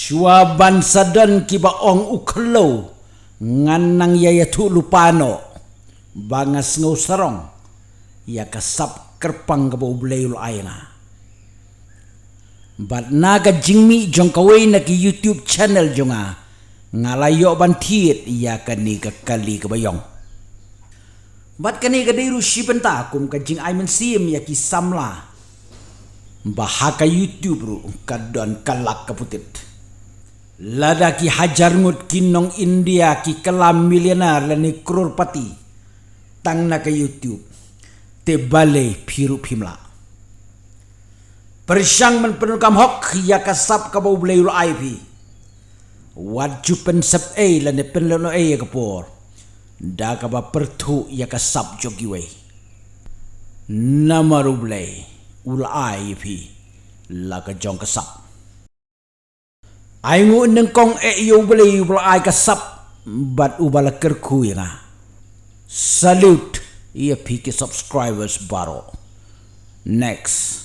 Syuaban sadan kiba ong uklo ngan nang yayatu lupano bangas ngau sarong ya kasap kerpang kabo blayul ayna. Bat naga jingmi jong kawai na ki YouTube channel jonga ngalayo bantiet ya kani ka kali kebayong. Bat kani ka dairu shibenta kum ka jing aimen sim ya ki samla bahaka YouTube ru kadon kalak kaputit. Lada ki hajar ngut kinong India ki kelam milioner lani krorpati tang na ka YouTube te bale piru pimla. Persyang men penukam hok ya kasap ka bau blayul IP. Waju pensep lani penlono ya kapor. Da ka ba pertu ya kasap jogiwe. Namaru blay ul IP la ka jong kasap. Ay ngu nengkong yo blay ul ay kasap bat ubala kerku ya. Salute ya piki subscribers baro. Next.